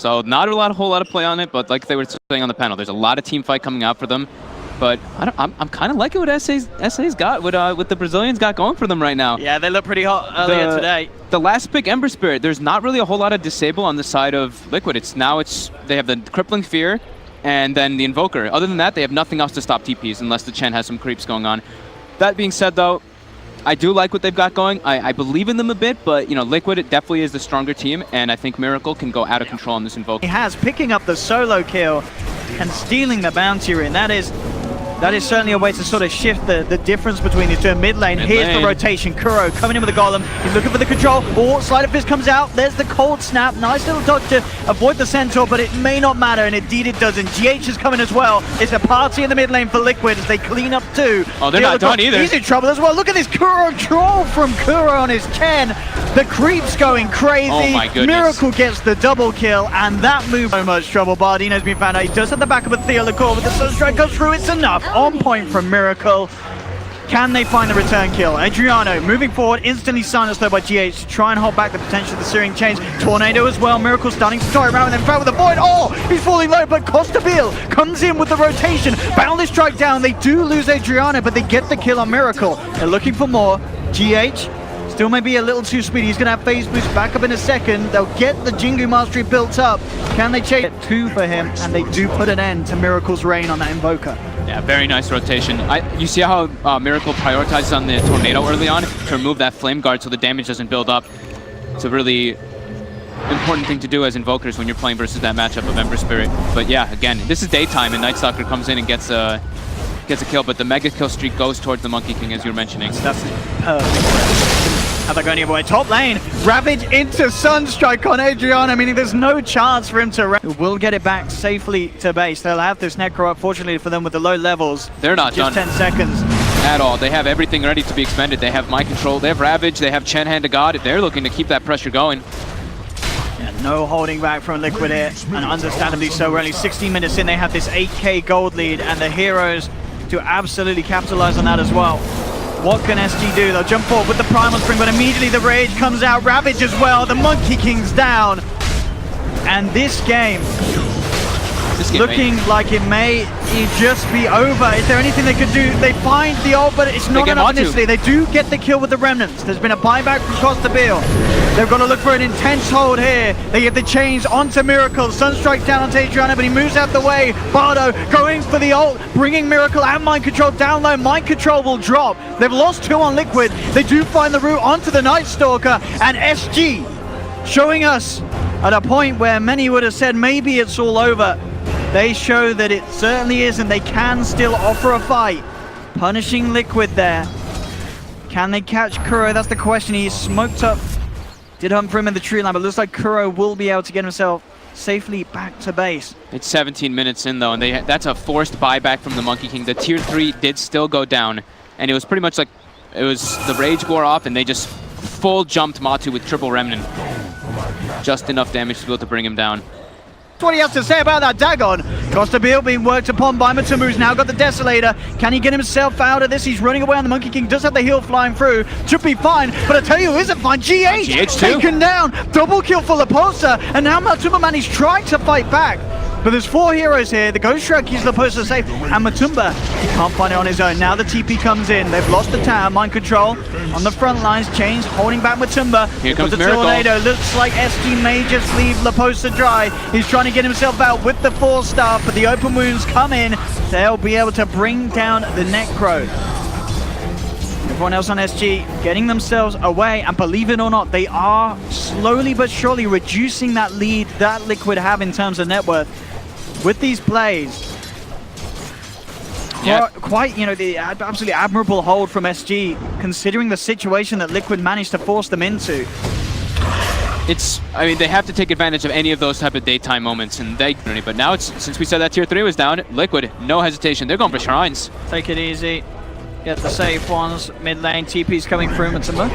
So not a whole lot of play on it, but like they were saying on the panel, there's a lot of team fight coming out for them. But I'm kind of liking what SA's got, what the Brazilians got going for them right now. Yeah, they look pretty hot earlier today. The last pick, Ember Spirit, there's not really a whole lot of disable on the side of Liquid. They have the Crippling Fear and then the Invoker. Other than that, they have nothing else to stop TPs unless the Chen has some creeps going on. That being said, though, I do like what they've got going. I believe in them a bit, but Liquid definitely is the stronger team, and I think Miracle can go out of control on this Invoker. He has picking up the solo kill and stealing the bounty ring. That is certainly a way to sort of shift the difference between these two. Mid lane, here's the rotation. Kuro coming in with the golem. He's looking for the control. Oh, Sleight of Fist comes out. There's the cold snap. Nice little dodge to avoid the centaur, but it may not matter, and indeed it doesn't. GH is coming as well. It's a party in the mid lane for Liquid as they clean up too. Oh, they're not done either. He's in trouble as well. Look at this Kuro troll from Kuro on his Chen. The creep's going crazy. Oh my goodness. Miracle gets the double kill, and that move so much trouble. Bardino's been found out. He does have the back of a Theolicor, but the Sunstrike goes through. It's enough. On point from Miracle. Can they find the return kill? Adriano moving forward, instantly silenced though by GH to try and hold back the potential of the Searing Chains. Tornado as well. Miracle starting to toy around and then foul with the Void. Oh, he's falling low, but Costabile comes in with the rotation. Boundless strike down. They do lose Adriano, but they get the kill on Miracle. They're looking for more. GH still may be a little too speedy. He's going to have phase boost back up in a second. They'll get the Jingu Mastery built up. Can they chase it? 2 for him, and they do put an end to Miracle's reign on that Invoker. Yeah, very nice rotation. You see how Miracle prioritizes on the Tornado early on to remove that Flame Guard so the damage doesn't build up. It's a really important thing to do as Invokers when you're playing versus that matchup of Ember Spirit. But yeah, again, this is daytime, and Night Stalker comes in and gets a kill, but the mega kill streak goes towards the Monkey King, as you were mentioning. That's perfect. How's that going the other way? Top lane, Ravage into Sunstrike on Adriano, meaning there's no chance for him to will get it back safely to base. They'll have this Necro, unfortunately for them with the low levels. They're not just done. 10 seconds. At all. They have everything ready to be expended. They have Mind Control, they have Ravage, they have Chen Hand to God. They're looking to keep that pressure going. Yeah, no holding back from Liquid here, and understandably so. We're only 16 minutes in, they have this 8k gold lead, and the heroes to absolutely capitalize on that as well. What can SG do? They'll jump forward with the Primal Spring, but immediately the Rage comes out. Ravage as well. The Monkey King's down. And this game looking like it may just be over. Is there anything they could do? They find the ult, but it's not enough initially. They do get the kill with the Remnants. There's been a buyback from Costabile. They've got to look for an intense hold here. They get the chains onto Miracle. Sunstrike down onto Adriano, but he moves out the way. Bardo going for the ult, bringing Miracle and Mind Control down low. Mind Control will drop. They've lost 2 on Liquid. They do find the route onto the Night Stalker, and SG showing us at a point where many would have said maybe it's all over. They show that it certainly isn't. They can still offer a fight. Punishing Liquid there. Can they catch Kuro? That's the question. He's smoked up. Did hunt for him in the tree line, but looks like Kuro will be able to get himself safely back to base. It's 17 minutes in though, and that's a forced buyback from the Monkey King. The tier 3 did still go down, and it was pretty much like it was the Rage wore off, and they just full jumped Matu with triple Remnant. Just enough damage to be able to bring him down. What he has to say about that Dagon. Costabile being worked upon by Matumba, who's now got the Desolator. Can he get himself out of this? He's running away on the Monkey King. Does have the heal flying through. Should be fine, but I tell you who isn't fine. GH taken down. Double kill for Laposa, and now Matumba man, he's trying to fight back. But there's 4 heroes here. The Ghost Shrug keeps Laposa safe, and Matumba, he can't find it on his own. Now the TP comes in. They've lost the tower. Mind Control on the front lines. Chains holding back Matumba. Here comes the Miracle. Tornado. Looks like SG may just leave Laposa dry. He's trying to get himself out with the 4-star, but the open wounds come in. They'll be able to bring down the Necro. Everyone else on SG getting themselves away, and believe it or not, they are slowly but surely reducing that lead that Liquid have in terms of net worth. With these plays, quite, the absolutely admirable hold from SG, considering the situation that Liquid managed to force them into. I mean, they have to take advantage of any of those type of daytime moments, and but now since we said that tier 3 was down, Liquid, no hesitation, they're going for shrines. Take it easy. Get the safe ones. Mid lane, TP's coming through. Matumba.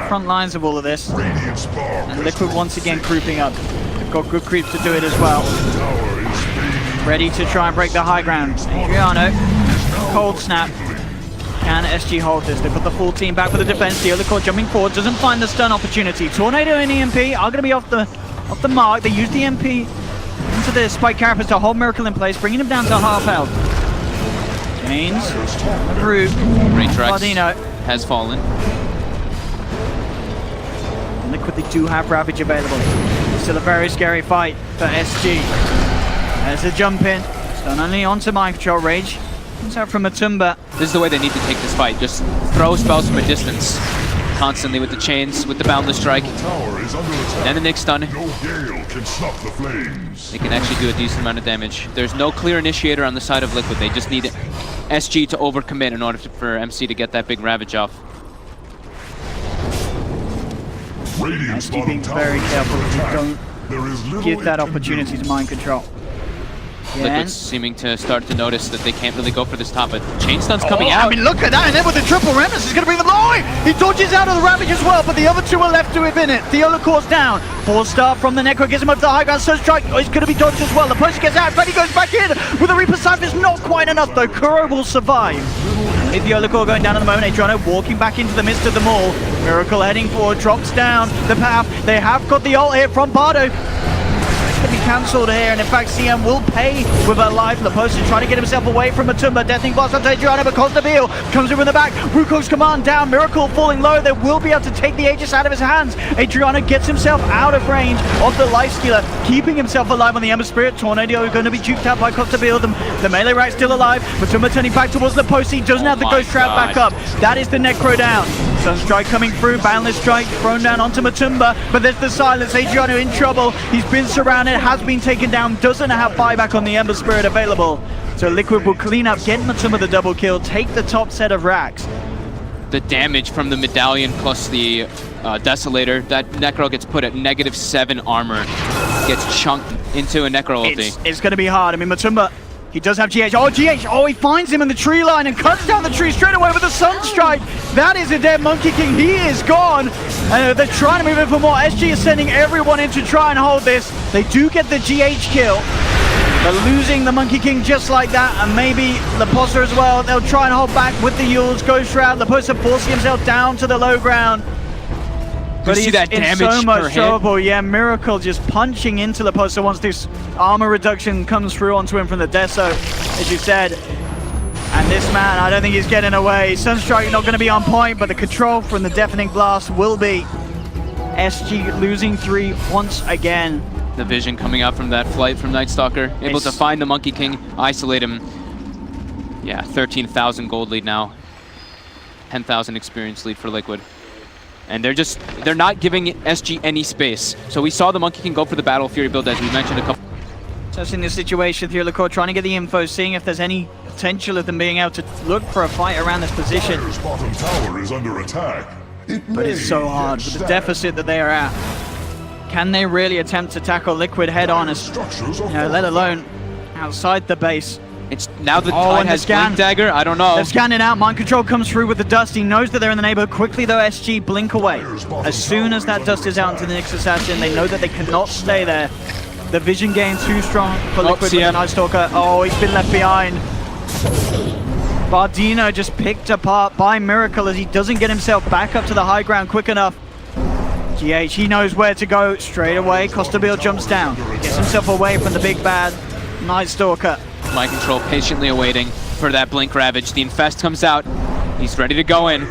Front lines of all of this. And Liquid once again creeping up. They've got good creeps to do it as well. Ready to try and break the high ground. Adriano. Cold snap. Can SG hold this? They put the full team back for the defense. Theolicor jumping forward. Doesn't find the stun opportunity. Tornado and EMP are going to be off the off the mark. They use the MP into the spike carapace to hold Miracle in place, bringing him down to half health. James, Root, Bardino has fallen. Liquid, they do have Ravage available. Still a very scary fight for SG. There's a jump in. Stun only onto mind control. Rage comes out from Matumba. This is the way they need to take this fight. Just throw spells from a distance. Constantly with the chains, with the Boundless Strike. And the Nick stun. They can actually do a decent amount of damage. There's no clear initiator on the side of Liquid. They just need SG to overcommit in order for MC to get that big Ravage off. SG being very careful to don't give that opportunity to mind control. Liquid's seeming to start to notice that they can't really go for this top, but Chain Stun's coming out. I mean, look at that, and then with the triple Remnants, he's going to bring them low. He dodges out of the Ravage as well, but the other two are left to win it. Theolacor's down. 4-star from the Necro gives him up to the high ground. Surge Strike is going to be dodged as well. The post gets out, but he goes back in with the Reaper Cypher. It's not quite enough, though. Kuro will survive. Theolacor going down at the moment. Adriano walking back into the midst of them all. Miracle heading forward, drops down the path. They have got the ult here from Bardo. It's going to be cancelled here, and in fact CM will pay with her life. Leposa trying to get himself away from Matumba. Deathing Blast onto Adriano, but Costabile comes in from the back. Wukong's command down. Miracle falling low. They will be able to take the Aegis out of his hands. Adriano gets himself out of range of the Life Stealer, keeping himself alive on the Ember Spirit. Tornado going to be juked out by Costabile. The melee right still alive. Matumba turning back towards Leposa. He doesn't have the Ghost Trap back up. That is the Necro down. Sunstrike coming through, Boundless Strike thrown down onto Matumba, but there's the silence. Adriano in trouble. He's been surrounded, has been taken down, doesn't have buyback on the Ember Spirit available. So Liquid will clean up, get Matumba the double kill, take the top set of racks. The damage from the Medallion plus the Desolator, that Necro gets put at -7 armor, gets chunked into a Necro ulti. It's going to be hard. I mean, Matumba, he does have GH. Oh, GH! Oh, he finds him in the tree line and cuts down the tree straight away with a Sunstrike. That is a dead Monkey King. He is gone. They're trying to move in for more. SG is sending everyone in to try and hold this. They do get the GH kill. They're losing the Monkey King just like that, and maybe Leposa as well. They'll try and hold back with the Yules. Ghost Shroud. Leposa forcing himself down to the low ground. But he's that in damage so much trouble. hit? Yeah, Miracle just punching into Leposa once this armor reduction comes through onto him from the Deso, as you said. And this man, I don't think he's getting away. Sunstrike not going to be on point, but the control from the Deafening Blast will be. SG losing 3 once again. The vision coming out from that flight from Night Stalker, able to find the Monkey King, isolate him. Yeah, 13,000 gold lead now. 10,000 experience lead for Liquid. And they're not giving SG any space. So we saw the Monkey King go for the Battle Fury build, as we mentioned a couple. Assessing the situation, Theolacore trying to get the info, seeing if there's any potential of them being able to look for a fight around this position. Bottom tower is under attack. But it's so hard with the deficit that they are at. Can they really attempt to tackle Liquid head on, let alone outside the base? It's now the Tide has Blink Dagger. I don't know. They're scanning out. Mind Control comes through with the dust. He knows that they're in the neighborhood. Quickly though, SG blink away. As soon as that dust is out into the Nyx Assassin, they know that they cannot stay there. The vision gain too strong for Liquid with the Night Stalker. Oh, he's been left behind. Bardino just picked apart by Miracle as he doesn't get himself back up to the high ground quick enough. GH, he knows where to go straight away. Costabile jumps down, gets himself away from the big bad Night Stalker. Mind Control patiently awaiting for that Blink Ravage. The Infest comes out. He's ready to go in.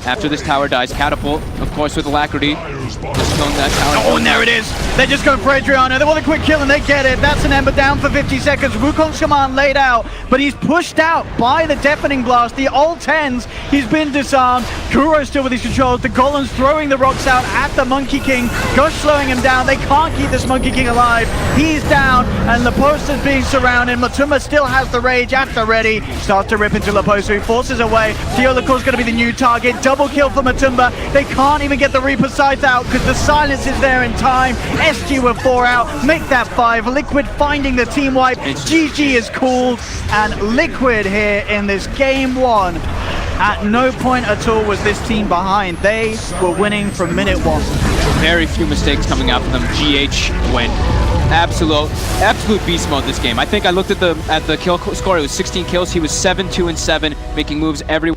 After this tower dies, Catapult, of course, with Alacrity. Just killing that tower. Oh, and there it is. They're just going for Adriano. They want a quick kill, and they get it. That's an Ember down for 50 seconds. Wukong's command laid out, but he's pushed out by the Deafening Blast. The ult 10s, he's been disarmed. Kuro still with his controls. The Golems throwing the rocks out at the Monkey King. Gush slowing him down. They can't keep this Monkey King alive. He's down, and Leposa's being surrounded. Matumba still has the rage at the ready. Starts to rip into Leposa, who forces away. Theolacor's going to be the new target. Double kill for Matumba. They can't even get the Reaper sights out because the silence is there in time. SG with 4 out. Make that 5. Liquid finding the team wipe. GG is called, and Liquid here in this game 1. At no point at all was this team behind. They were winning from minute 1. Very few mistakes coming out from them. GH went absolute beast mode this game. I think I looked at the kill score. It was 16 kills. He was 7-2-7, making moves every